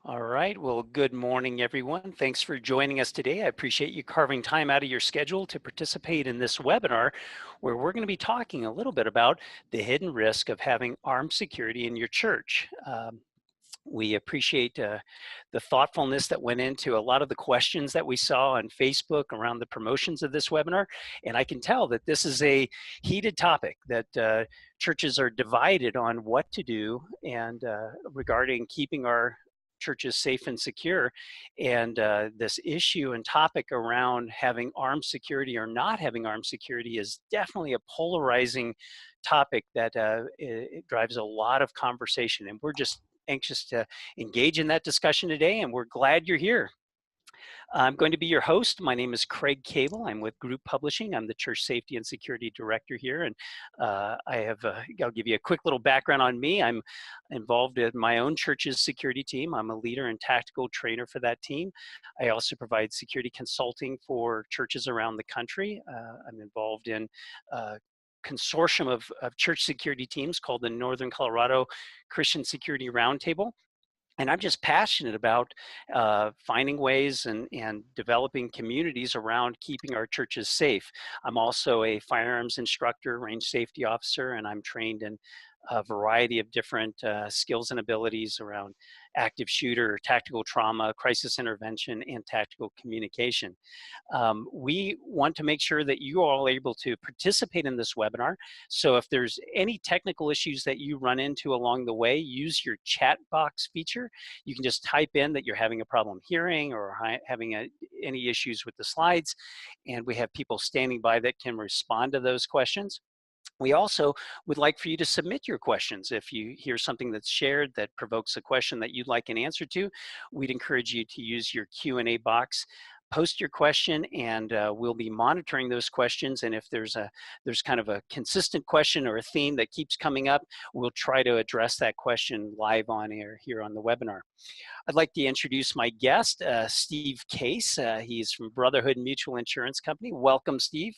All right. Well, good morning, everyone. Thanks for joining us today. I appreciate you carving time out of your schedule to participate in this webinar where we're going to be talking a little bit about the hidden risk of having armed security in your church. We appreciate the thoughtfulness that went into a lot of the questions that we saw on Facebook around the promotions of this webinar. And I can tell that this is a heated topic that churches are divided on what to do and regarding keeping our churches safe and secure. And this issue and topic around having armed security or not having armed security is definitely a polarizing topic that it drives a lot of conversation. And we're just anxious to engage in that discussion today, and we're glad you're here. I'm going to be your host. My name is Craig Cable. I'm with Group Publishing. I'm the Church Safety and Security Director here, and I'll give you a quick little background on me. I'm involved in my own church's security team. I'm a leader and tactical trainer for that team. I also provide security consulting for churches around the country. I'm involved in consortium of church security teams called the Northern Colorado Christian Security Roundtable. And I'm just passionate about finding ways and developing communities around keeping our churches safe. I'm also a firearms instructor, range safety officer, and I'm trained in a variety of different skills and abilities around active shooter, tactical trauma, crisis intervention, and tactical communication. We want to make sure that you are all able to participate in this webinar. So if there's any technical issues that you run into along the way, use your chat box feature. You can just type in that you're having a problem hearing or having any issues with the slides, and we have people standing by that can respond to those questions. We also would like for you to submit your questions. If you hear something that's shared that provokes a question that you'd like an answer to, we'd encourage you to use your Q&A box. Post your question, and we'll be monitoring those questions. And if there's kind of a consistent question or a theme that keeps coming up, we'll try to address that question live on air here on the webinar. I'd like to introduce my guest, Steve Case. He's from Brotherhood Mutual Insurance Company. Welcome, Steve.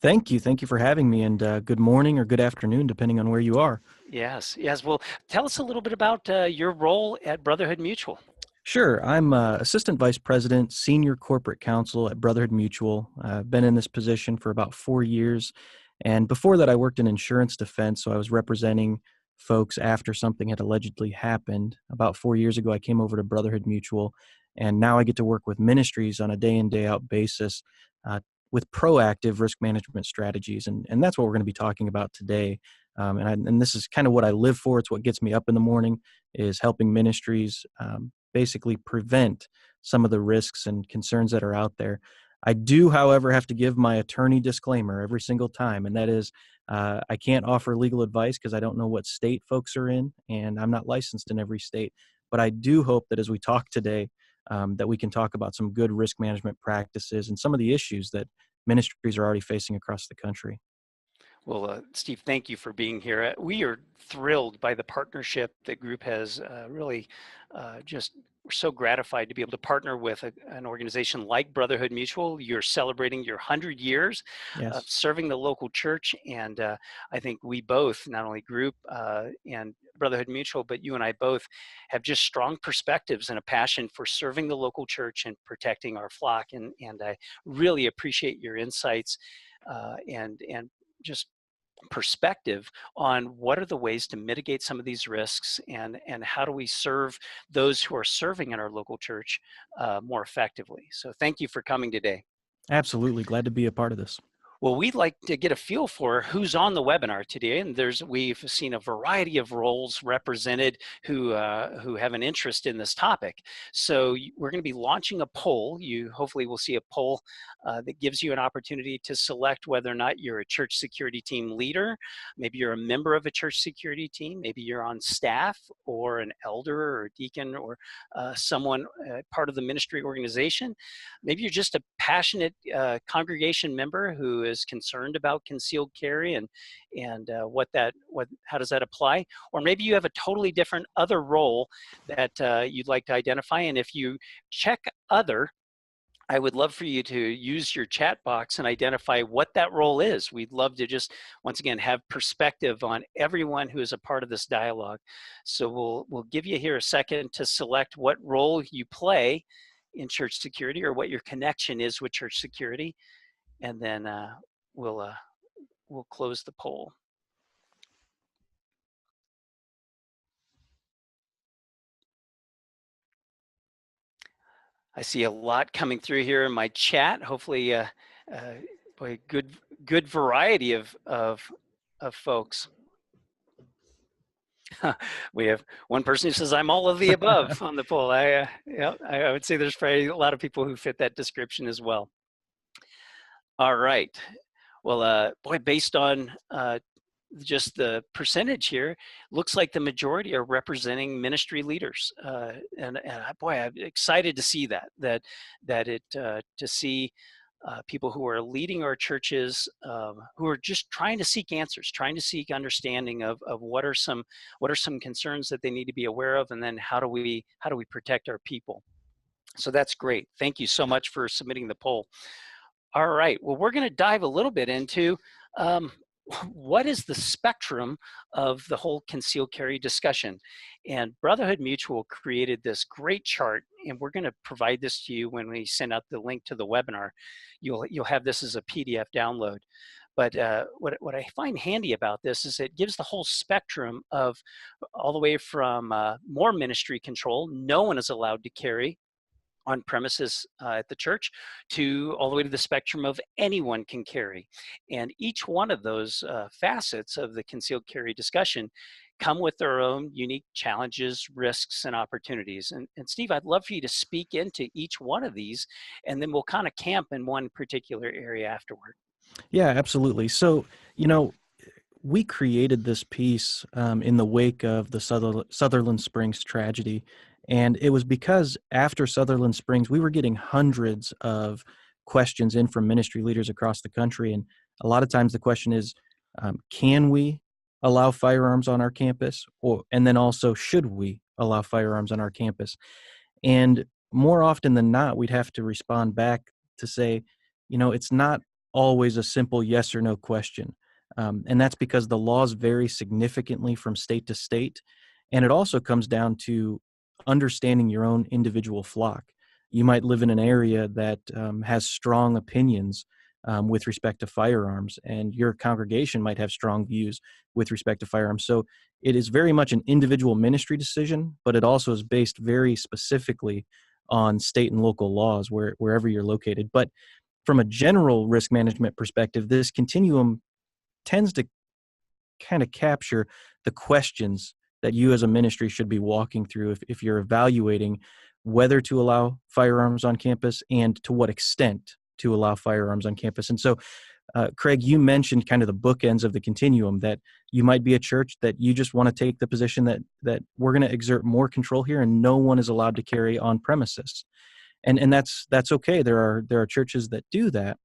Thank you. Thank you for having me, and good morning or good afternoon, depending on where you are. Yes. Well, tell us a little bit about your role at Brotherhood Mutual. Sure. I'm Assistant Vice President, Senior Corporate Counsel at Brotherhood Mutual. I've been in this position for about 4 years, and before that I worked in insurance defense, so I was representing folks after something had allegedly happened. About 4 years ago, I came over to Brotherhood Mutual, and now I get to work with ministries on a day-in, day-out basis with proactive risk management strategies, and that's what we're going to be talking about today. And this is kind of what I live for. It's what gets me up in the morning, is helping ministries basically prevent some of the risks and concerns that are out there. I do, however, have to give my attorney disclaimer every single time, and that is I can't offer legal advice because I don't know what state folks are in, and I'm not licensed in every state. But I do hope that as we talk today, that we can talk about some good risk management practices and some of the issues that ministries are already facing across the country. Well, Steve, thank you for being here. We are thrilled by the partnership that group has really just we're so gratified to be able to partner with an organization like Brotherhood Mutual. You're celebrating your 100 years of Yes. serving the local church. And I think we both, not only group and Brotherhood Mutual, but you and I both have just strong perspectives and a passion for serving the local church and protecting our flock. And I really appreciate your insights and just perspective on what are the ways to mitigate some of these risks and how do we serve those who are serving in our local church more effectively. So thank you for coming today. Absolutely. Glad to be a part of this. Well, we'd like to get a feel for who's on the webinar today, and we've seen a variety of roles represented who have an interest in this topic. So we're going to be launching a poll. You hopefully will see a poll that gives you an opportunity to select whether or not you're a church security team leader, maybe you're a member of a church security team, maybe you're on staff or an elder or a deacon or someone part of the ministry organization. Maybe you're just a passionate congregation member who is concerned about concealed carry and how does that apply? Or maybe you have a totally different other role that you'd like to identify. And if you check other I would love for you to use your chat box and identify what that role is. We'd love to just, once again, have perspective on everyone who is a part of this dialogue. So we'll give you here a second to select what role you play in church security, or what your connection is with church security, and then we'll uh, we'll close the poll. I see a lot coming through here in my chat. Hopefully, boy, good variety of folks. We have one person who says, "I'm all of the above" on the poll. Yeah, I would say there's probably a lot of people who fit that description as well. All right. Well, boy, based on just the percentage here, looks like the majority are representing ministry leaders, boy, I'm excited to see to see people who are leading our churches, who are just trying to seek answers, trying to seek understanding of what are some concerns that they need to be aware of, and then how do we protect our people. So that's great. Thank you so much for submitting the poll. All right. Well, we're going to dive a little bit into um, what is the spectrum of the whole concealed carry discussion. And Brotherhood Mutual created this great chart, and we're going to provide this to you when we send out the link to the webinar. You'll have this as a PDF download. But what I find handy about this is it gives the whole spectrum of all the way from more ministry control, no one is allowed to carry on premises at the church, to all the way to the spectrum of anyone can carry. And each one of those facets of the concealed carry discussion come with their own unique challenges, risks, and opportunities. And Steve, I'd love for you to speak into each one of these, and then we'll kind of camp in one particular area afterward. Yeah, absolutely. So, we created this piece in the wake of the Sutherland Springs tragedy. And it was because after Sutherland Springs, we were getting hundreds of questions in from ministry leaders across the country. And a lot of times the question is, can we allow firearms on our campus? And then also, should we allow firearms on our campus? And more often than not, we'd have to respond back to say, it's not always a simple yes or no question. And that's because the laws vary significantly from state to state. And it also comes down to understanding your own individual flock. You might live in an area that has strong opinions with respect to firearms, and your congregation might have strong views with respect to firearms. So it is very much an individual ministry decision, but it also is based very specifically on state and local laws wherever you're located. But from a general risk management perspective, this continuum tends to kind of capture the questions that you as a ministry should be walking through if you're evaluating whether to allow firearms on campus and to what extent to allow firearms on campus. And so, Craig, you mentioned kind of the bookends of the continuum, that you might be a church that you just want to take the position that we're going to exert more control here and no one is allowed to carry on premises. And that's okay. There are churches that do that.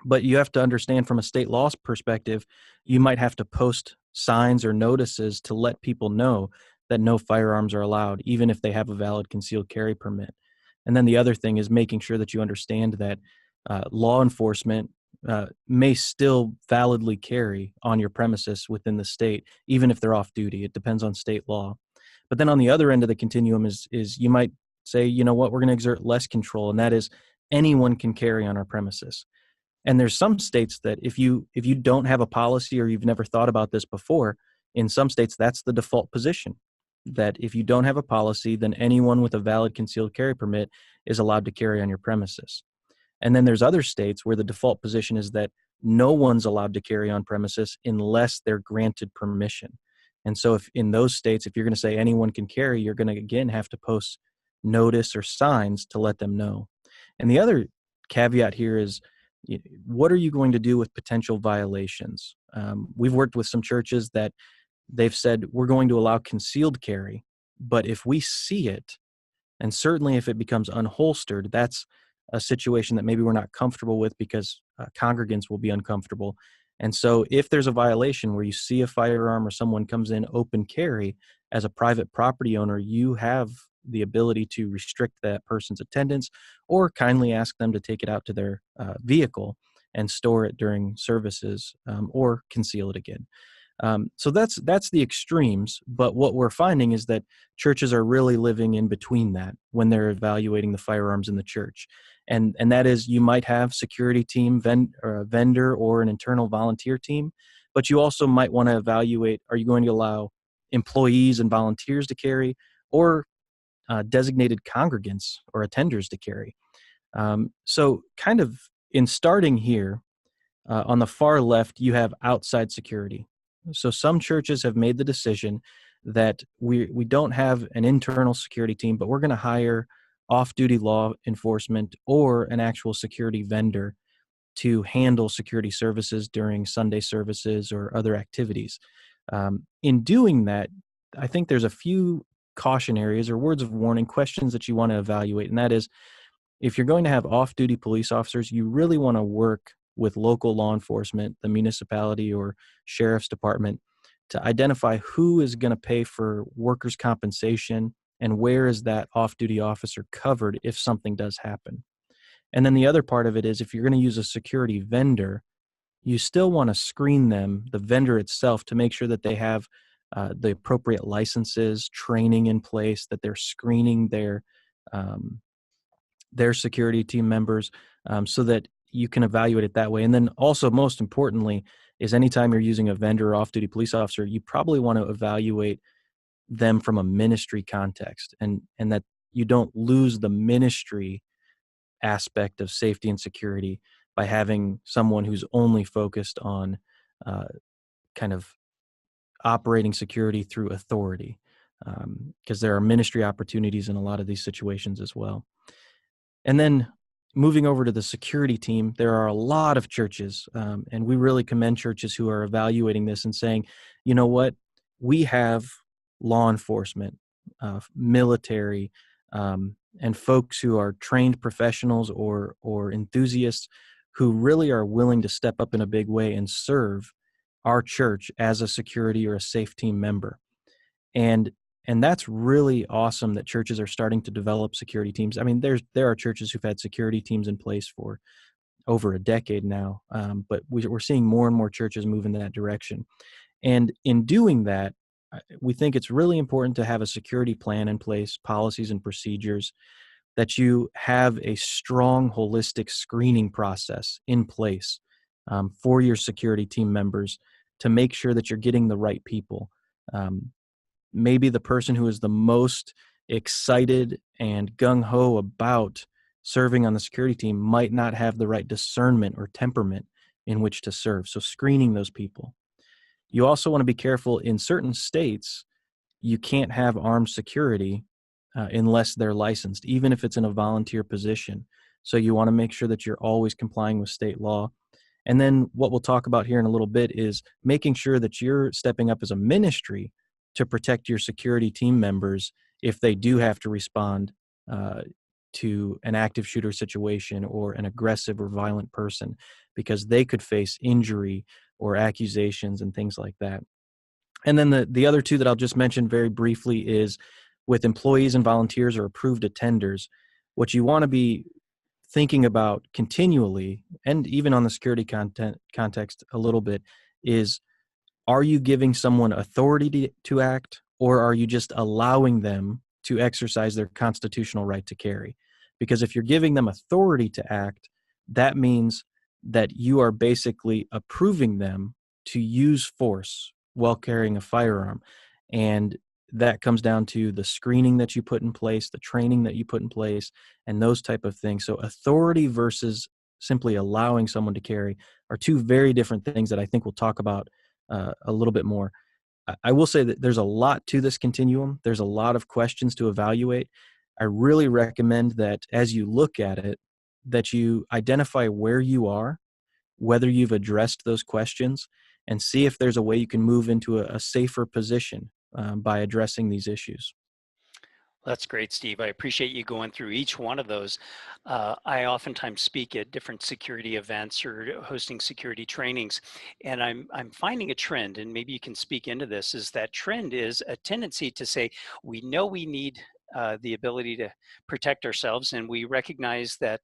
But you have to understand, from a state law perspective, you might have to post signs or notices to let people know that no firearms are allowed, even if they have a valid concealed carry permit. And then the other thing is making sure that you understand that law enforcement may still validly carry on your premises within the state, even if they're off duty. It depends on state law. But then on the other end of the continuum is you might say, you know what, we're going to exert less control, and that is anyone can carry on our premises. And there's some states that if you don't have a policy, or you've never thought about this before, in some states that's the default position, that if you don't have a policy, then anyone with a valid concealed carry permit is allowed to carry on your premises. And then there's other states where the default position is that no one's allowed to carry on premises unless they're granted permission. And so if in those states, if you're going to say anyone can carry, you're going to again have to post notice or signs to let them know. And the other caveat here is, what are you going to do with potential violations? We've worked with some churches that they've said, we're going to allow concealed carry, but if we see it, and certainly if it becomes unholstered, that's a situation that maybe we're not comfortable with, because congregants will be uncomfortable. And so if there's a violation where you see a firearm or someone comes in open carry as a private property owner, you have the ability to restrict that person's attendance or kindly ask them to take it out to their vehicle and store it during services, or conceal it again. So that's the extremes. But what we're finding is that churches are really living in between that when they're evaluating the firearms in the church, and that is, you might have security team, or a vendor, or an internal volunteer team, but you also might want to evaluate: are you going to allow employees and volunteers to carry, or designated congregants or attenders to carry? So, kind of in starting here, on the far left, you have outside security. So some churches have made the decision that we don't have an internal security team, but we're going to hire off-duty law enforcement or an actual security vendor to handle security services during Sunday services or other activities. In doing that, I think there's a few caution areas or words of warning, questions that you want to evaluate, and that is, if you're going to have off-duty police officers, you really want to work with local law enforcement, the municipality or sheriff's department, to identify who is going to pay for workers' compensation and where is that off-duty officer covered if something does happen. And then the other part of it is, if you're going to use a security vendor, you still want to screen them, the vendor itself, to make sure that they have the appropriate licenses, training in place, that they're screening um, their security team members, so that you can evaluate it that way. And then also, most importantly, is anytime you're using a vendor or off-duty police officer, you probably want to evaluate them from a ministry context, and that you don't lose the ministry aspect of safety and security by having someone who's only focused on uh, kind of operating security through authority, because there are ministry opportunities in a lot of these situations as well. And then moving over to the security team, there are a lot of churches, and we really commend churches who are evaluating this and saying, you know what, we have law enforcement, military, and folks who are trained professionals or enthusiasts who really are willing to step up in a big way and serve our church as a security or a safe team member. And that's really awesome that churches are starting to develop security teams. I mean, there are churches who've had security teams in place for over a decade now, but we're seeing more and more churches move in that direction. And in doing that, we think it's really important to have a security plan in place, policies and procedures, that you have a strong holistic screening process in place, for your security team members, to make sure that you're getting the right people. Maybe the person who is the most excited and gung-ho about serving on the security team might not have the right discernment or temperament in which to serve. So screening those people. You also want to be careful. In certain states, you can't have armed security unless they're licensed, even if it's in a volunteer position. So you want to make sure that you're always complying with state law. And then what we'll talk about here in a little bit is making sure that you're stepping up as a ministry to protect your security team members if they do have to respond uh, to an active shooter situation or an aggressive or violent person, because they could face injury or accusations and things like that. And then the other two that I'll just mention very briefly is with employees and volunteers or approved attenders. What you want to be thinking about continually, and even on the security context a little bit, is, are you giving someone authority to act, or are you just allowing them to exercise their constitutional right to carry? Because if you're giving them authority to act, that means that you are basically approving them to use force while carrying a firearm. And that comes down to the screening that you put in place, the training that you put in place, and those type of things. So authority versus simply allowing someone to carry are two very different things that I think we'll talk about a little bit more. I will say that there's a lot to this continuum. There's a lot of questions to evaluate. I really recommend that as you look at it, that you identify where you are, whether you've addressed those questions, and see if there's a way you can move into a safer position by addressing these issues. That's great, Steve. I appreciate you going through each one of those. I oftentimes speak at different security events or hosting security trainings, and I'm finding a trend, and maybe you can speak into this. Is that trend is a tendency to say we know we need the ability to protect ourselves, and we recognize that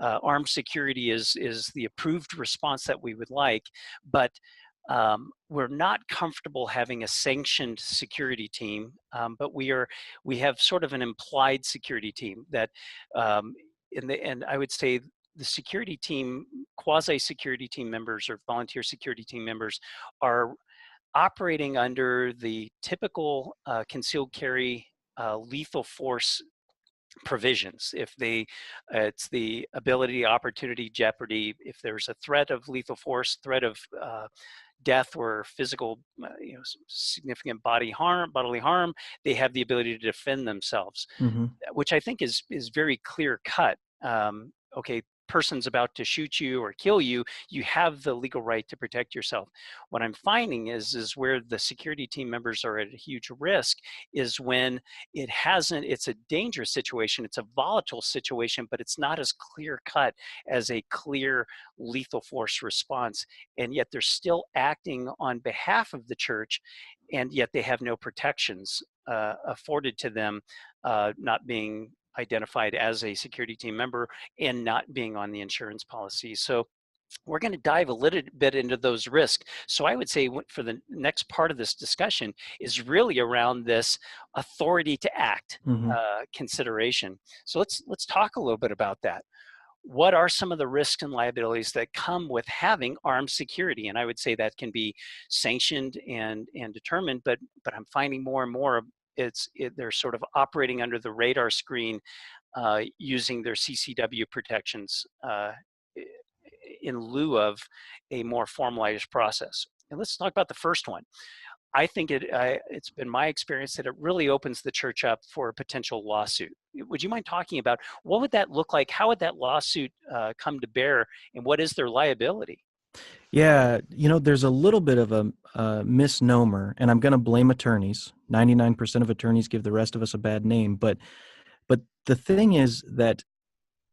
armed security is the approved response that we would like, but we're not comfortable having a sanctioned security team, but we have sort of an implied security team that um, in the end, I would say the security team, quasi security team members or volunteer security team members are operating under the typical concealed carry lethal force provisions. If they, it's the ability, opportunity, jeopardy. If there's a threat of lethal force, threat of death or physical, significant bodily harm, they have the ability to defend themselves, Hmm. which I think is very clear cut. Okay, person's about to shoot you or kill you, you have the legal right to protect yourself. What I'm finding is where the security team members are at a huge risk is when it's a dangerous situation, it's a volatile situation, but it's not as clear cut as a clear lethal force response. And yet they're still acting on behalf of the church, and yet they have no protections afforded to them, not being identified as a security team member and not being on the insurance policy. So we're going to dive a little bit into those risks. So I would say for the next part of this discussion is really around this authority to act Hmm. consideration. So let's talk a little bit about that. What are some of the risks and liabilities that come with having armed security? And I would say that can be sanctioned and determined, but I'm finding more and more they're sort of operating under the radar screen, using their CCW protections in lieu of a more formalized process. And let's talk about the first one. I think it's been my experience that it really opens the church up for a potential lawsuit. Would you mind talking about what would that look like? How would that lawsuit come to bear, and what is their liability? Yeah, there's a little bit of a misnomer, and I'm going to blame attorneys. 99% of attorneys give the rest of us a bad name, but the thing is that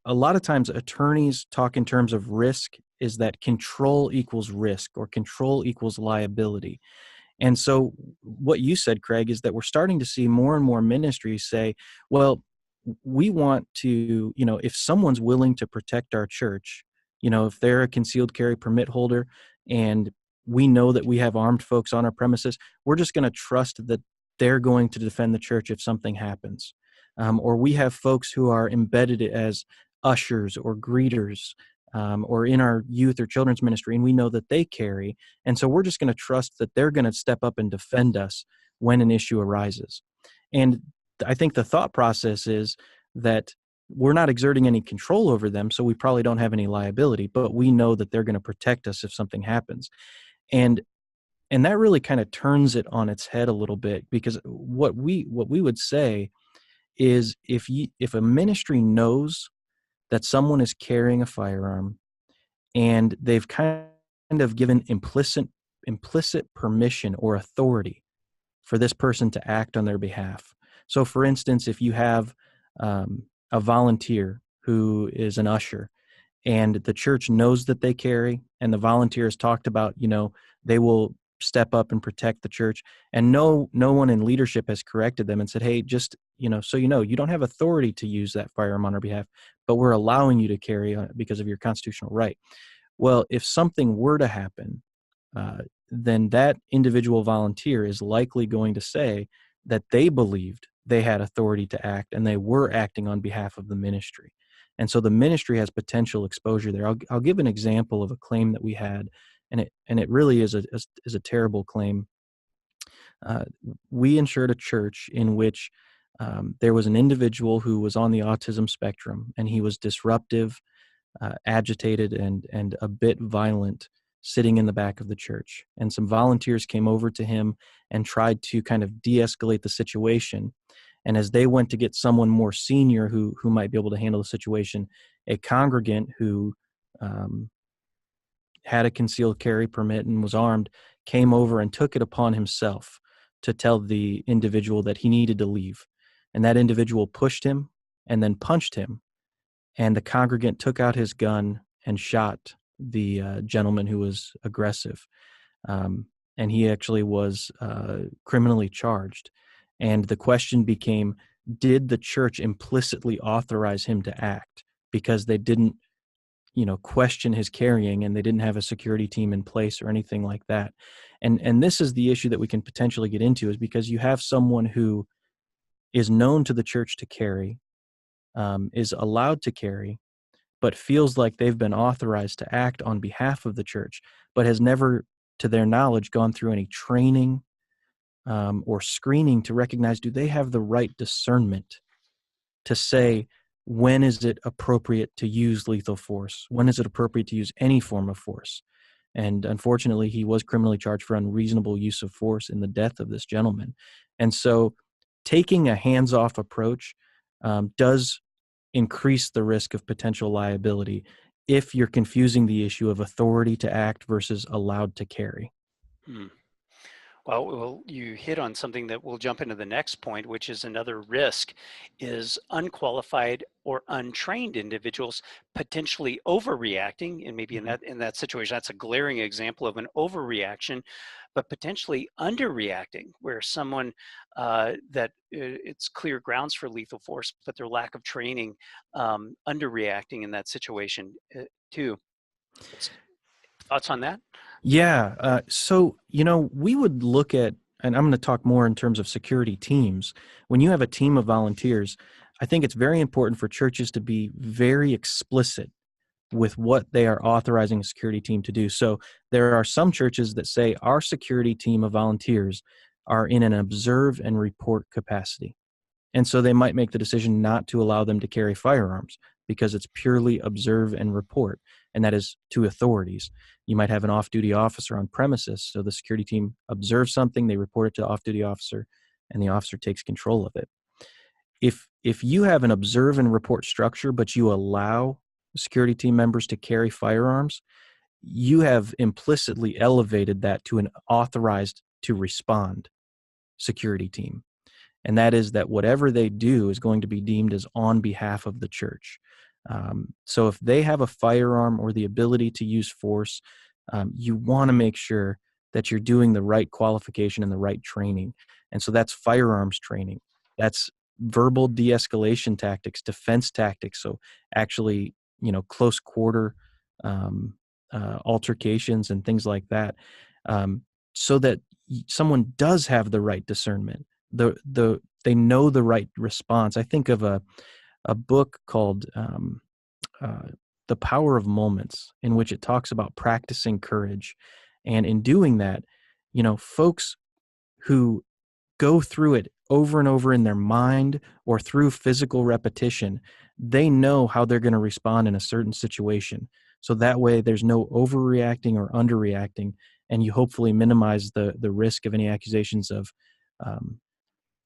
a lot of times attorneys talk in terms of risk is that control equals risk or control equals liability. And so what you said, Craig, is that we're starting to see more and more ministries say, well, we want to, if someone's willing to protect our church, if they're a concealed carry permit holder and we know that we have armed folks on our premises, we're just going to trust that they're going to defend the church if something happens. Or we have folks who are embedded as ushers or greeters, or in our youth or children's ministry, and we know that they carry. And so we're just going to trust that they're going to step up and defend us when an issue arises. And I think the thought process is that we're not exerting any control over them, so we probably don't have any liability, but we know that they're going to protect us if something happens. And and that really kind of turns it on its head a little bit, because what we would say is if a ministry knows that someone is carrying a firearm and they've kind of given implicit permission or authority for this person to act on their behalf. So, for instance, if you have a volunteer who is an usher and the church knows that they carry, and the volunteers talked about, they will step up and protect the church, and no one in leadership has corrected them and said, hey, just, so you don't have authority to use that firearm on our behalf, but we're allowing you to carry because of your constitutional right. Well, if something were to happen, uh, then that individual volunteer is likely going to say that they believed they had authority to act and they were acting on behalf of the ministry. And so the ministry has potential exposure there. I'll give an example of a claim that we had, and it really is a terrible claim. Uh, we insured a church in which there was an individual who was on the autism spectrum, and he was disruptive, agitated, and a bit violent, sitting in the back of the church. And some volunteers came over to him and tried to kind of de-escalate the situation. And as they went to get someone more senior who might be able to handle the situation, a congregant who um, had a concealed carry permit and was armed came over and took it upon himself to tell the individual that he needed to leave. and that individual pushed him and then punched him, and the congregant took out his gun and shot the gentleman who was aggressive. Um, and he actually was criminally charged. And the question became, did the church implicitly authorize him to act because they didn't, question his carrying, and they didn't have a security team in place or anything like that? And this is the issue that we can potentially get into, is because you have someone who is known to the church to carry, is allowed to carry, but feels like they've been authorized to act on behalf of the church, but has never, to their knowledge, gone through any training or screening to recognize, do they have the right discernment to say, when is it appropriate to use lethal force? When is it appropriate to use any form of force? And unfortunately, he was criminally charged for unreasonable use of force in the death of this gentleman. And so taking a hands-off approach does increase the risk of potential liability if you're confusing the issue of authority to act versus allowed to carry. Hmm. Well, you hit on something that we'll jump into the next point, which is another risk, is unqualified or untrained individuals potentially overreacting, and maybe in Mhm. that situation, that's a glaring example of an overreaction, but potentially underreacting, where someone that it's clear grounds for lethal force, but their lack of training, underreacting in that situation too. What's thoughts on that? Yeah. So, we would look at, and I'm going to talk more in terms of security teams. When you have a team of volunteers, I think it's very important for churches to be very explicit with what they are authorizing a security team to do. So there are some churches that say our security team of volunteers are in an observe and report capacity. And so they might make the decision not to allow them to carry firearms because it's purely observe and report, and that is to authorities. You might have an off-duty officer on premises, so the security team observes something, they report it to the off-duty officer, and the officer takes control of it. If you have an observe and report structure, but you allow security team members to carry firearms, you have implicitly elevated that to an authorized to respond security team. And that is that whatever they do is going to be deemed as on behalf of the church. So if they have a firearm or the ability to use force, you want to make sure that you're doing the right qualification and the right training. And so that's firearms training. That's verbal de-escalation tactics, defense tactics. So actually, close quarter altercations and things like that, so that someone does have the right discernment. They know the right response. I think of a book called uh, "The Power of Moments," in which it talks about practicing courage, and in doing that, folks who go through it over and over in their mind or through physical repetition, they know how they're going to respond in a certain situation. So that way, there's no overreacting or underreacting, and you hopefully minimize the risk of any accusations of um,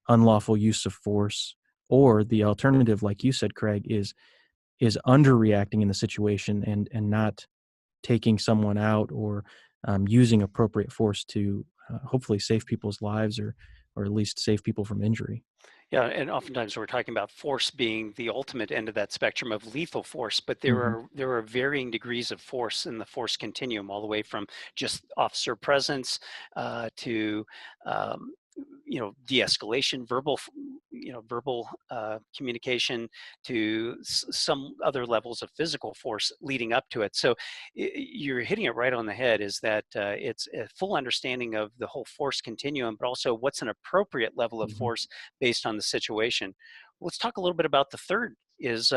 unlawful use of force. Or the alternative, like you said, Craig, is underreacting in the situation and not taking someone out, or using appropriate force to hopefully save people's lives, or at least save people from injury. Yeah, and oftentimes we're talking about force being the ultimate end of that spectrum of lethal force, but Hmm. there are varying degrees of force in the force continuum, all the way from just officer presence to um, de-escalation, verbal communication, to some other levels of physical force leading up to it. So you're hitting it right on the head. Is that it's a full understanding of the whole force continuum, but also what's an appropriate level of Hmm. force based on the situation. Let's talk a little bit about the third, is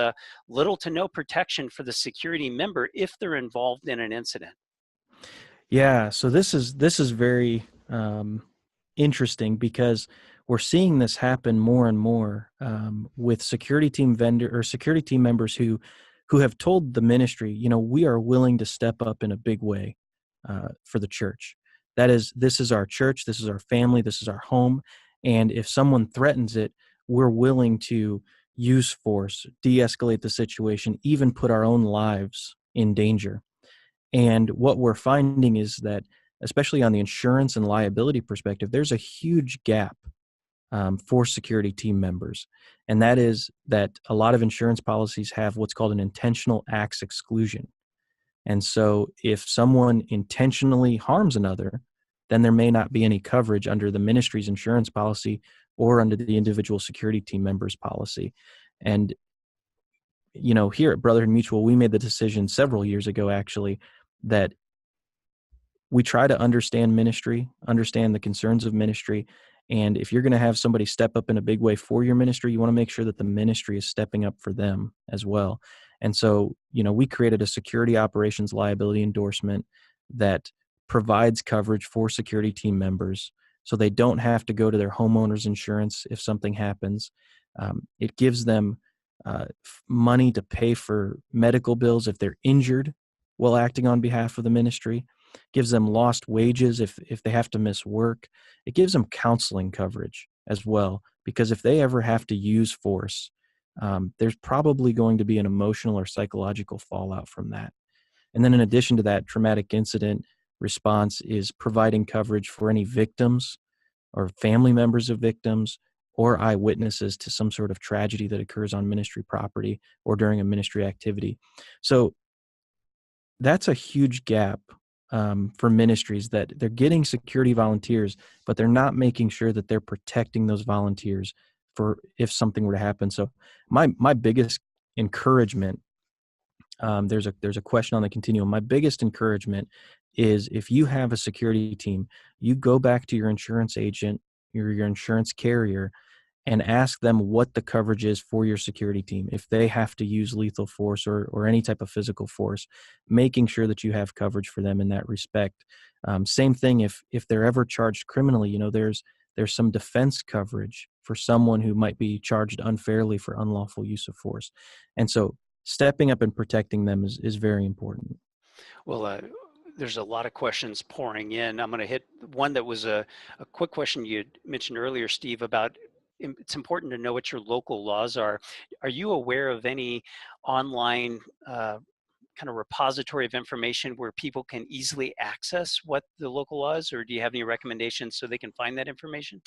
little to no protection for the security member if they're involved in an incident. Yeah, so this is very interesting, because we're seeing this happen more and more with security team members who have told the ministry, we are willing to step up in a big way for the church. That is, this is our church, this is our family, this is our home, and if someone threatens it, we're willing to use force, de-escalate the situation, even put our own lives in danger. And what we're finding is that, especially on the insurance and liability perspective, there's a huge gap for security team members. And that is that a lot of insurance policies have what's called an intentional acts exclusion. And so if someone intentionally harms another, then there may not be any coverage under the ministry's insurance policy or under the individual security team member's policy. And, here at Brotherhood Mutual, we made the decision several years ago, actually, that we try to understand ministry, understand the concerns of ministry. And if you're going to have somebody step up in a big way for your ministry, you want to make sure that the ministry is stepping up for them as well. And so, we created a security operations liability endorsement that provides coverage for security team members so they don't have to go to their homeowner's insurance if something happens. It gives them money to pay for medical bills if they're injured while acting on behalf of the ministry, gives them lost wages if they have to miss work. It gives them counseling coverage as well, because if they ever have to use force, there's probably going to be an emotional or psychological fallout from that. And then in addition to that, traumatic incident response is providing coverage for any victims or family members of victims or eyewitnesses to some sort of tragedy that occurs on ministry property or during a ministry activity. So that's a huge gap for ministries, that they're getting security volunteers, but they're not making sure that they're protecting those volunteers for if something were to happen. So my biggest encouragement, there's a question on the continuum. My biggest encouragement is, if you have a security team, you go back to your insurance agent, your insurance carrier, and ask them what the coverage is for your security team. If they have to use lethal force or any type of physical force, making sure that you have coverage for them in that respect. Same thing if they're ever charged criminally, there's some defense coverage for someone who might be charged unfairly for unlawful use of force. And so stepping up and protecting them is very important. Well, there's a lot of questions pouring in. I'm going to hit one that was a quick question you had mentioned earlier, Steve, about it's important to know what your local laws are. Are you aware of any online kind of repository of information where people can easily access what the local laws, or do you have any recommendations so they can find that information?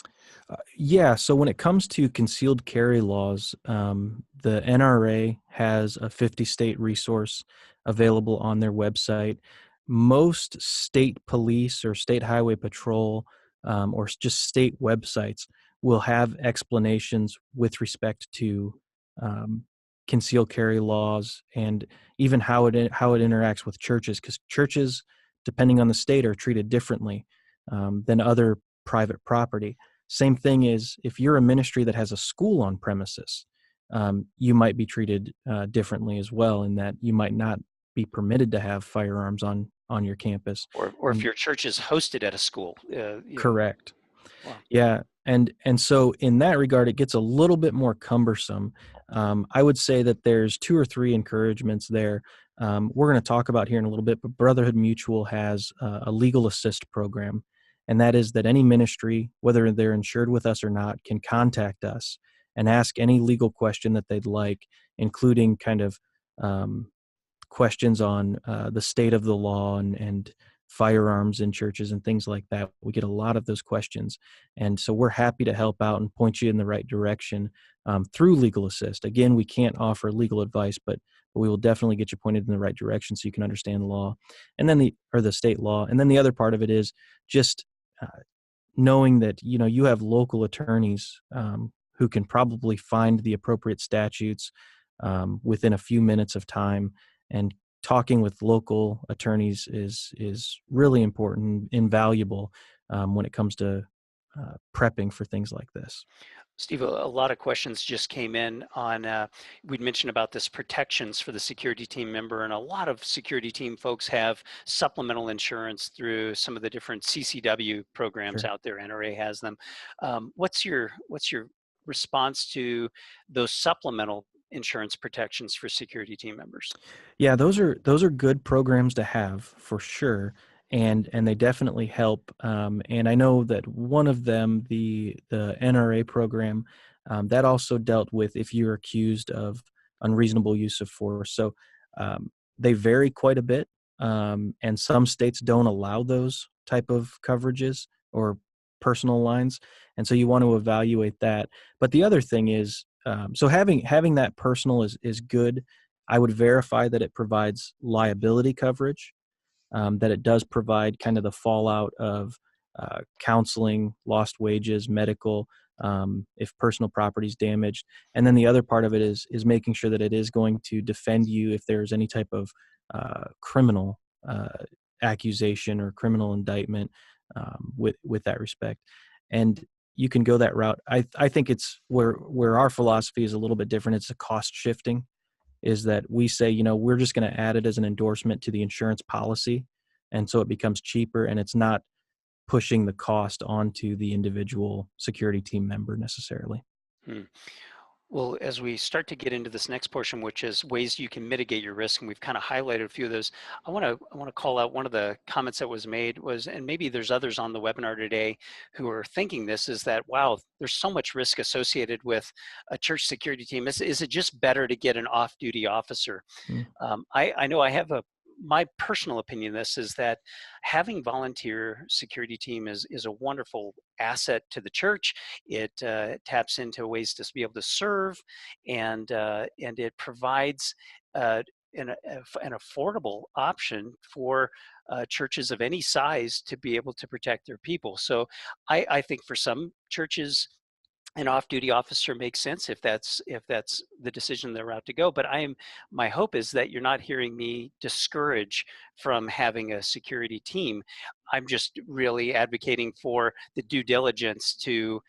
Yeah, so when it comes to concealed carry laws, the NRA has a 50-state resource available on their website. Most state police or state highway patrol, or just state websites will have explanations with respect to um, concealed carry laws, and even how it interacts with churches, because churches, depending on the state, are treated differently than other private property. Same thing is, if you're a ministry that has a school on premises, you might be treated differently as well, in that you might not be permitted to have firearms on your campus. Or if And your church is hosted at a school, correct. well, Yeah, and so in that regard, it gets a little bit more cumbersome. I would say that there's two or three encouragements there. We're going to talk about here in a little bit, but Brotherhood Mutual has a legal assist program, and that is that any ministry, whether they're insured with us or not, can contact us and ask any legal question that they'd like, including kind of um, questions on the state of the law and firearms in churches and things like that. We get a lot of those questions. And so we're happy to help out and point you in the right direction through Legal Assist. Again, we can't offer legal advice, but we will definitely get you pointed in the right direction so you can understand the law, and then the state law. And then the other part of it is just uh, knowing that you have local attorneys who can probably find the appropriate statutes within a few minutes of time. And talking with local attorneys is really important, invaluable when it comes to prepping for things like this. Steve, a lot of questions just came in on, we'd mentioned about this protections for the security team member, and a lot of security team folks have supplemental insurance through some of the different CCW programs Sure. out there. NRA has them. What's your response to those supplemental insurance protections for security team members? Yeah, those are good programs to have for sure, and they definitely help. And I know that one of them, the NRA program, that also dealt with if you're accused of unreasonable use of force. So they vary quite a bit, and some states don't allow those type of coverages or personal lines, and so you want to evaluate that. But the other thing is, so having that personal is good. I would verify that it provides liability coverage, that it does provide kind of the fallout of counseling, lost wages, medical, if personal property is damaged. And then the other part of it is making sure that it is going to defend you if there's any type of criminal accusation or criminal indictment, with that respect. And you can go that route. I think it's where our philosophy is a little bit different. It's a cost shifting, is that we say, we're just going to add it as an endorsement to the insurance policy. And so it becomes cheaper, and it's not pushing the cost onto the individual security team member necessarily. Hmm. Well, as we start to get into this next portion, which is ways you can mitigate your risk, and we've kind of highlighted a few of those, I want to call out one of the comments that was made was, and maybe there's others on the webinar today who are thinking this, is that, wow, there's so much risk associated with a church security team. Is it just better to get an off-duty officer? Mm. I know I have my personal opinion of this is that having volunteer security team is a wonderful asset to the church. It taps into ways to be able to serve, and it provides an affordable option for churches of any size to be able to protect their people. So I think for some churches, an off-duty officer makes sense if that's the decision they're out to go. But my hope is that you're not hearing me discourage from having a security team. I'm just really advocating for the due diligence to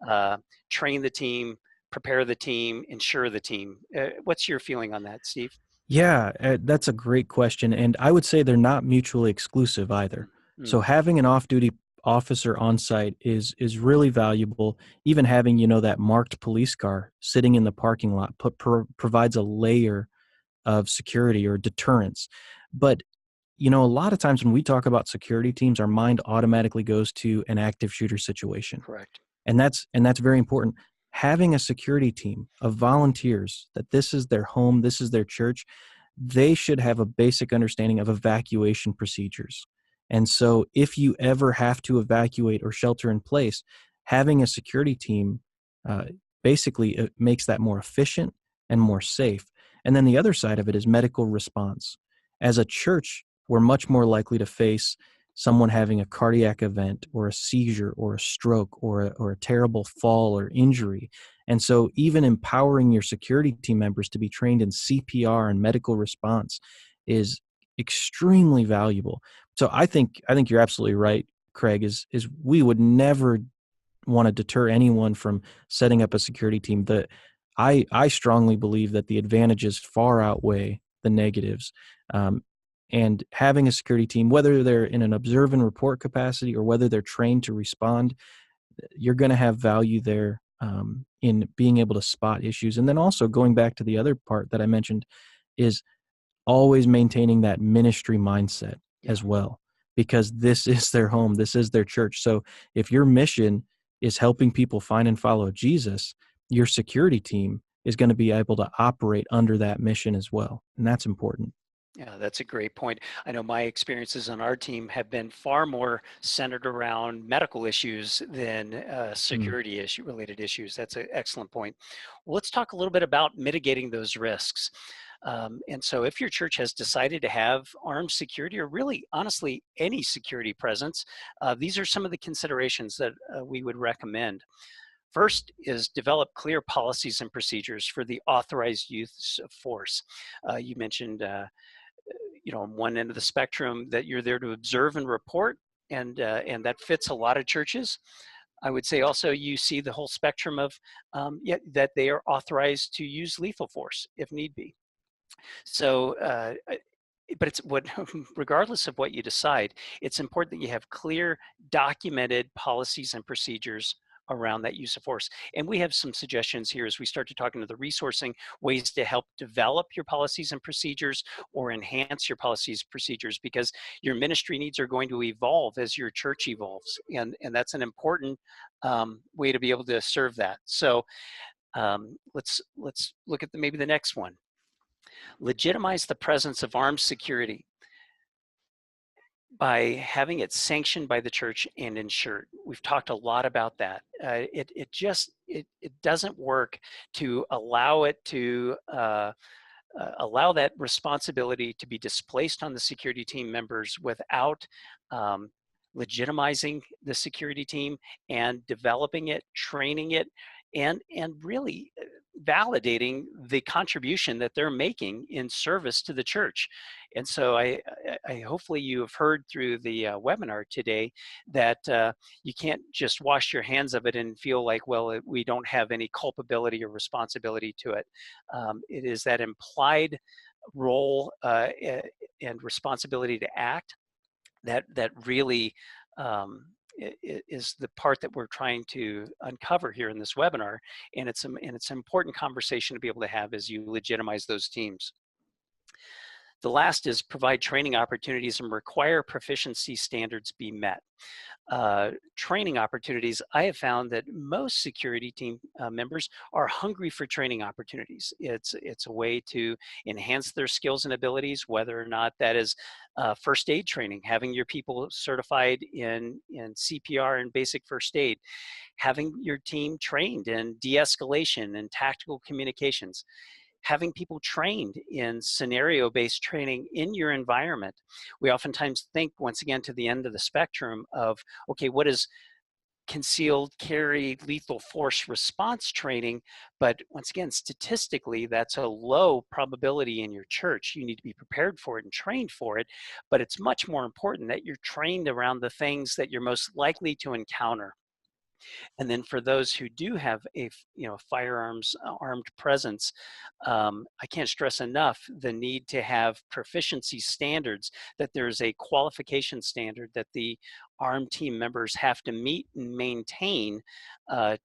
uh, train the team, prepare the team, ensure the team. What's your feeling on that, Steve? Yeah, that's a great question. And I would say they're not mutually exclusive either. So Mm, having an off-duty officer on site is really valuable. Even having, that marked police car sitting in the parking lot provides a layer of security or deterrence. But a lot of times when we talk about security teams, our mind automatically goes to an active shooter situation. correct. And that's very important. Having a security team of volunteers, that this is their home, this is their church, they should have a basic understanding of evacuation procedures. And so if you ever have to evacuate or shelter in place, having a security team uh, basically it makes that more efficient and more safe. And then the other side of it is medical response. As a church, we're much more likely to face someone having a cardiac event or a seizure or a stroke or a terrible fall or injury. And so even empowering your security team members to be trained in CPR and medical response is extremely valuable. So I think you're absolutely right, Craig, is we would never want to deter anyone from setting up a security team. I strongly believe that the advantages far outweigh the negatives. Um, and having a security team, whether they're in an observe and report capacity or whether they're trained to respond, you're going to have value there, in being able to spot issues. And then also going back to the other part that I mentioned is always maintaining that ministry mindset Yeah. as well, because this is their home, this is their church. So if your mission is helping people find and follow Jesus, your security team is going to be able to operate under that mission as well. And that's important. Yeah, that's a great point. I know my experiences on our team have been far more centered around medical issues than Mm. security issue related issues. That's an excellent point. Well, let's talk a little bit about mitigating those risks. And so if your church has decided to have armed security, or really honestly any security presence, these are some of the considerations that we would recommend. First is develop clear policies and procedures for the authorized use of force. You mentioned on one end of the spectrum that you're there to observe and report, and that fits a lot of churches. I would say also you see the whole spectrum of that they are authorized to use lethal force if need be. So but it's what regardless of what you decide, it's important that you have clear documented policies and procedures around that use of force. And we have some suggestions here as we start to talk into the resourcing, ways to help develop your policies and procedures or enhance your policies procedures, because your ministry needs are going to evolve as your church evolves, and that's an important way to be able to serve that. So let's look at maybe the next one. Legitimize the presence of armed security. By having it sanctioned by the church and insured. We've talked a lot about that. It doesn't work to allow it to allow that responsibility to be displaced on the security team members without um, legitimizing the security team and developing it, training it, and really validating the contribution that they're making in service to the church. And so I hopefully you have heard through the webinar today that you can't just wash your hands of it and feel like, well, we don't have any culpability or responsibility to it. It is that implied role and responsibility to act that really is the part that we're trying to uncover here in this webinar, and it's an important conversation to be able to have as you legitimize those teams. The last is provide training opportunities and require proficiency standards be met. Training opportunities, I have found that most security team members are hungry for training opportunities. It's a way to enhance their skills and abilities, whether or not that is first aid training, having your people certified in CPR and basic first aid, having your team trained in de-escalation and tactical communications, having people trained in scenario-based training in your environment. We oftentimes think, once again, to the end of the spectrum of, okay, what is concealed carry lethal force response training? But once again, statistically, that's a low probability in your church. You need to be prepared for it and trained for it, but it's much more important that you're trained around the things that you're most likely to encounter. And then for those who do have a firearms armed presence, I can't stress enough the need to have proficiency standards, that there's a qualification standard that the armed team members have to meet and maintain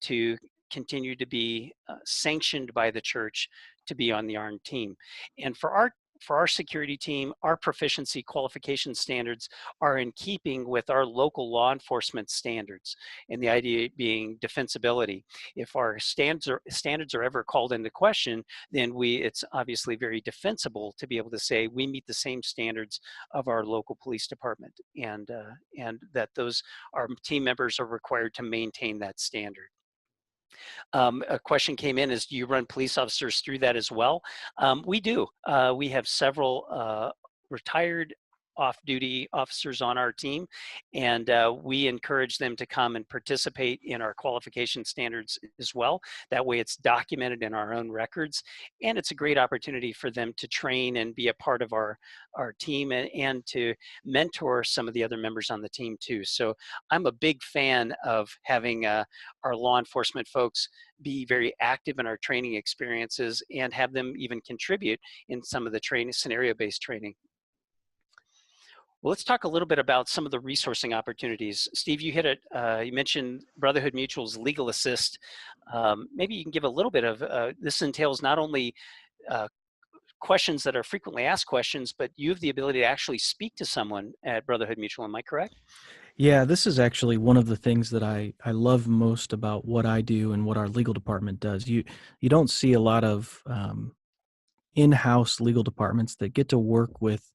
to continue to be sanctioned by the church to be on the armed team. And for our security team, our proficiency qualification standards are in keeping with our local law enforcement standards, and the idea being defensibility. If our standards are ever called into question, then it's obviously very defensible to be able to say we meet the same standards of our local police department, and that those our team members are required to maintain that standard. A question came in is, do you run police officers through that as well? We do. We have several retired off-duty officers on our team, and we encourage them to come and participate in our qualification standards as well. That way it's documented in our own records, and it's a great opportunity for them to train and be a part of our team, and to mentor some of the other members on the team too. So I'm a big fan of having our law enforcement folks be very active in our training experiences and have them even contribute in some of the training, scenario-based training. Well, let's talk a little bit about some of the resourcing opportunities. Steve, you hit it. You mentioned Brotherhood Mutual's Legal Assist. Maybe you can give a little bit of, this entails not only questions that are frequently asked questions, but you have the ability to actually speak to someone at Brotherhood Mutual. Am I correct? Yeah, this is actually one of the things that I love most about what I do and what our legal department does. You don't see a lot of in-house legal departments that get to work with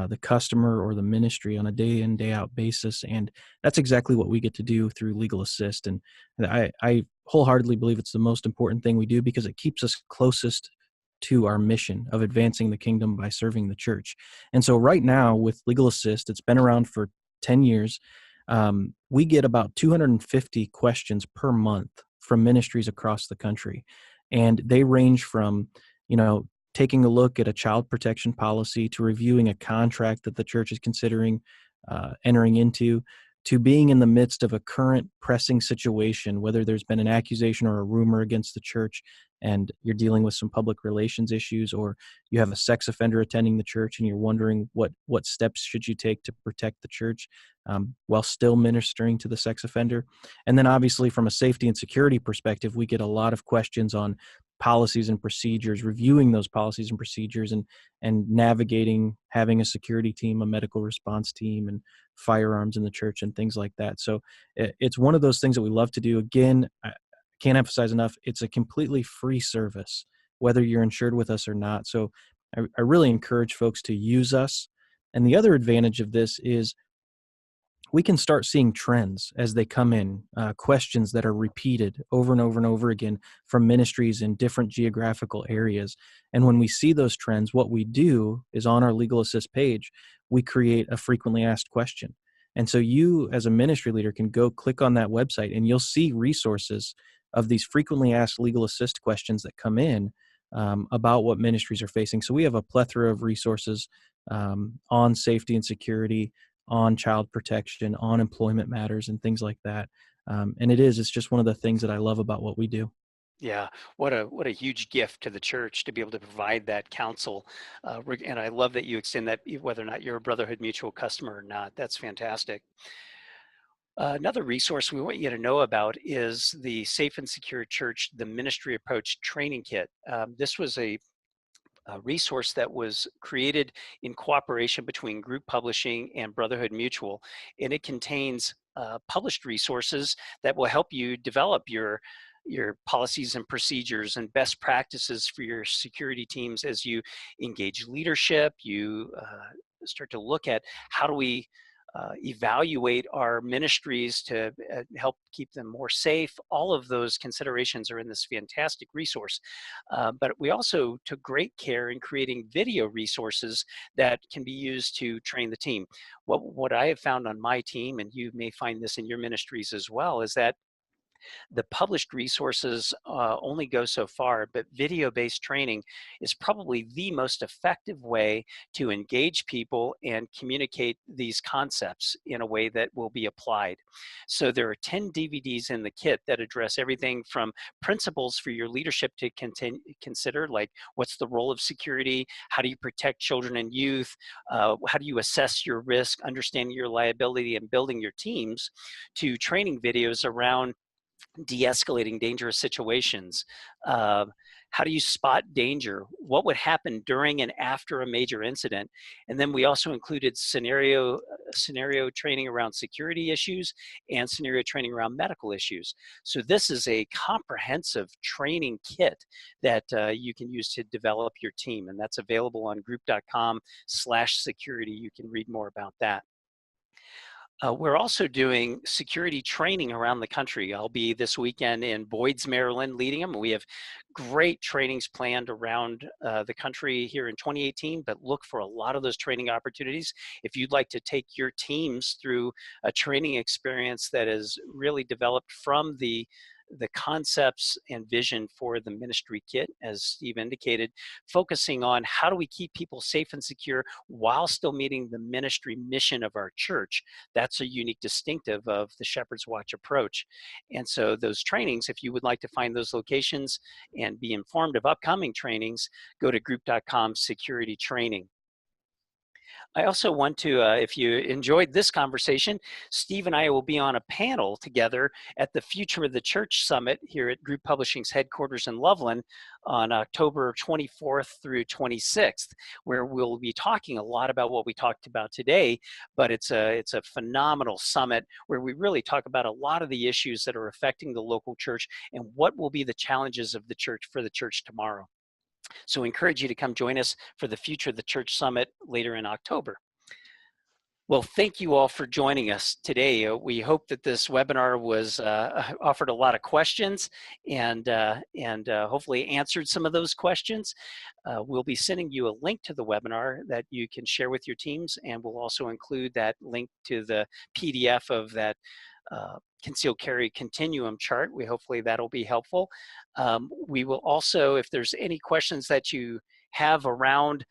the customer or the ministry on a day in, day out basis. And that's exactly what we get to do through Legal Assist. And I wholeheartedly believe it's the most important thing we do because it keeps us closest to our mission of advancing the kingdom by serving the church. And so right now with Legal Assist, it's been around for 10 years. We get about 250 questions per month from ministries across the country. And they range from, you know, taking a look at a child protection policy to reviewing a contract that the church is considering entering into, to being in the midst of a current pressing situation, whether there's been an accusation or a rumor against the church and you're dealing with some public relations issues, or you have a sex offender attending the church and you're wondering what steps should you take to protect the church while still ministering to the sex offender. And then obviously from a safety and security perspective, we get a lot of questions on policies and procedures, reviewing those policies and procedures, and navigating having a security team, a medical response team, and firearms in the church and things like that. So it's one of those things that we love to do. Again, I can't emphasize enough, it's a completely free service, whether you're insured with us or not. So I really encourage folks to use us. And the other advantage of this is we can start seeing trends as they come in, questions that are repeated over and over and over again from ministries in different geographical areas. And when we see those trends, what we do is on our Legal Assist page, we create a frequently asked question. And so you, as a ministry leader, can go click on that website and you'll see resources of these frequently asked legal assist questions that come in about what ministries are facing. So we have a plethora of resources on safety and security, on child protection, on employment matters, and things like that. And it's just one of the things that I love about what we do. Yeah, what a huge gift to the church to be able to provide that counsel, and I love that you extend that whether or not you're a Brotherhood Mutual customer or not. That's fantastic. Another resource we want you to know about is the Safe and Secure Church, the Ministry Approach Training Kit. This was a resource that was created in cooperation between Group Publishing and Brotherhood Mutual, and it contains published resources that will help you develop your policies and procedures and best practices for your security teams as you engage leadership. You start to look at how do we evaluate our ministries to help keep them more safe. All of those considerations are in this fantastic resource. But we also took great care in creating video resources that can be used to train the team. What I have found on my team, and you may find this in your ministries as well, is that the published resources only go so far, but video-based training is probably the most effective way to engage people and communicate these concepts in a way that will be applied. So there are 10 DVDs in the kit that address everything from principles for your leadership to consider, like what's the role of security, how do you protect children and youth, how do you assess your risk, understanding your liability, and building your teams, to training videos around de-escalating dangerous situations. Uh, how do you spot danger? What would happen during and after a major incident? And then we also included scenario training around security issues and scenario training around medical issues. So this is a comprehensive training kit that you can use to develop your team, and that's available on group.com/security. You can read more about that. We're also doing security training around the country. I'll be this weekend in Boyd's, Maryland, leading them. We have great trainings planned around the country here in 2018, but look for a lot of those training opportunities. If you'd like to take your teams through a training experience that is really developed from the concepts and vision for the ministry kit, as Steve indicated, focusing on how do we keep people safe and secure while still meeting the ministry mission of our church. That's a unique distinctive of the Shepherd's Watch approach. And so those trainings, if you would like to find those locations and be informed of upcoming trainings, go to group.com security training. I also want to, if you enjoyed this conversation, Steve and I will be on a panel together at the Future of the Church Summit here at Group Publishing's headquarters in Loveland on October 24th through 26th, where we'll be talking a lot about what we talked about today, but it's a phenomenal summit where we really talk about a lot of the issues that are affecting the local church and what will be the challenges of the church for the church tomorrow. So we encourage you to come join us for the Future of the Church Summit later in October. Well, thank you all for joining us today. We hope that this webinar was offered a lot of questions and hopefully answered some of those questions. We'll be sending you a link to the webinar that you can share with your teams, and we'll also include that link to the PDF of that concealed carry continuum chart. Hopefully that'll be helpful. We will also, if there's any questions that you have around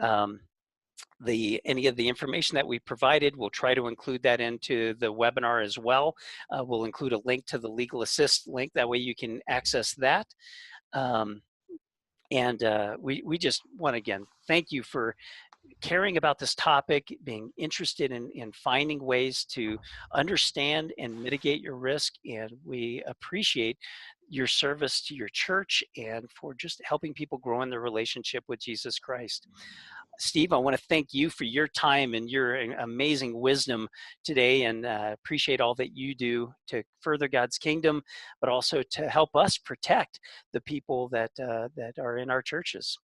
any of the information that we provided, we'll try to include that into the webinar as well. We'll include a link to the Legal Assist link, that way you can access that. We just want to again thank you for caring about this topic, being interested in finding ways to understand and mitigate your risk, and we appreciate your service to your church and for just helping people grow in their relationship with Jesus Christ. Steve, I want to thank you for your time and your amazing wisdom today, and appreciate all that you do to further God's kingdom, but also to help us protect the people that are in our churches.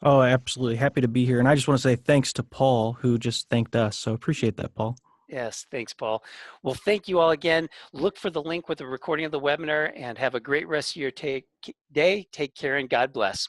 Oh, absolutely. Happy to be here. And I just want to say thanks to Paul, who just thanked us. So appreciate that, Paul. Yes, thanks, Paul. Well, thank you all again. Look for the link with the recording of the webinar and have a great rest of your day. Take care and God bless.